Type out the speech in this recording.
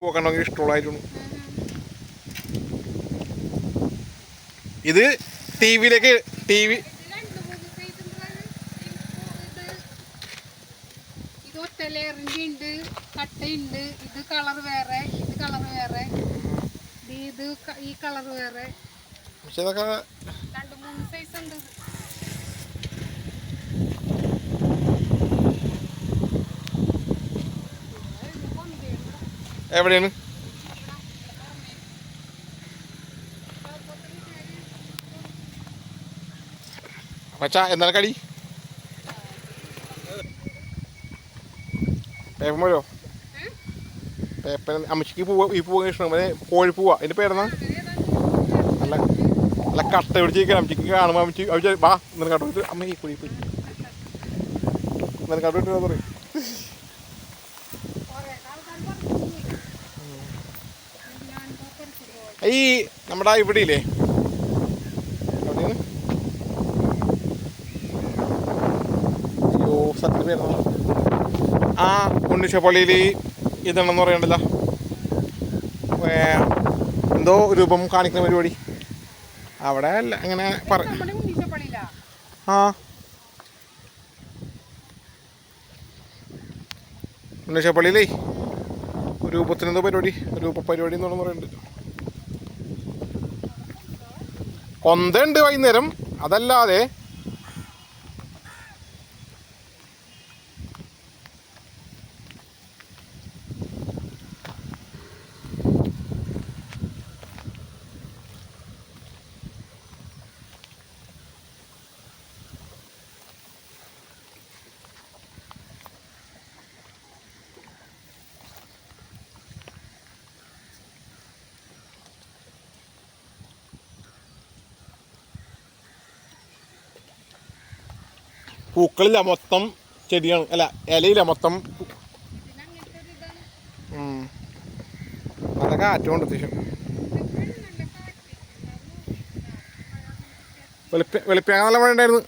പോക്കണമെങ്കിൽ ഇഷ്ടമുള്ളതായിരുന്നു. ഇത് T വിയിലേക്ക് T V ഉണ്ട്, കട്ടയുണ്ട്. ഇത് കളർ വേറെ, ഇത് കളർ വേറെ, ഇത് ഈ കളർ വേറെ. പക്ഷെ ഇതൊക്കെ 2-3 സൈസ് ഉണ്ട്. എവിടെയാണ്? മച്ചാ എന്താണ് കടി? പേപ്പർ മരോ? പേപ്പർ അമ്മച്ചിക്ക് പൂവ, ഈ പൂവ ഇഷ്ടം. കോഴിപ്പൂവ. അതിൻ്റെ പേരെന്നാ? നല്ല നല്ല കട്ട പിടിച്ചിരിക്കണം അമ്മച്ചിക്ക് കാണുമ്പോൾ. അമ്മച്ചി അമ്മച്ച വാ ഇന്നലെ കട്ട വിട്ട് അമ്മ ഈ കുഴി പോയി ഇന്നലെ കട്ട വിട്ട് പറയും. ഈ നമ്മുടെ ഇവിടെ ഇല്ലേ, അയ്യോ സത്യം പേര് ആ ഉണ്ണിച്ചപ്പള്ളിയിൽ ഇതാണെന്ന് പറയണ്ടല്ലോ, എന്തോ രൂപം കാണിക്കുന്ന പരിപാടി അവിടെ അല്ല അങ്ങനെ ആ ഉണ്ണിച്ചപ്പള്ളിയിലേ രൂപത്തിനെന്തോ പരിപാടി, രൂപപരിപാടി എന്നൊന്നും പറയുന്നുണ്ട്. കൊന്തയുണ്ട് വൈകുന്നേരം, അതല്ലാതെ പൂക്കളില്ല, മൊത്തം ചെടിയാണ്. അല്ല ഇലയില്ല, മൊത്തം. നല്ല കാറ്റുണ്ട് അത്യാവശ്യം. വെളുപ്പിയാൻ നല്ല മഴ ഉണ്ടായിരുന്നു.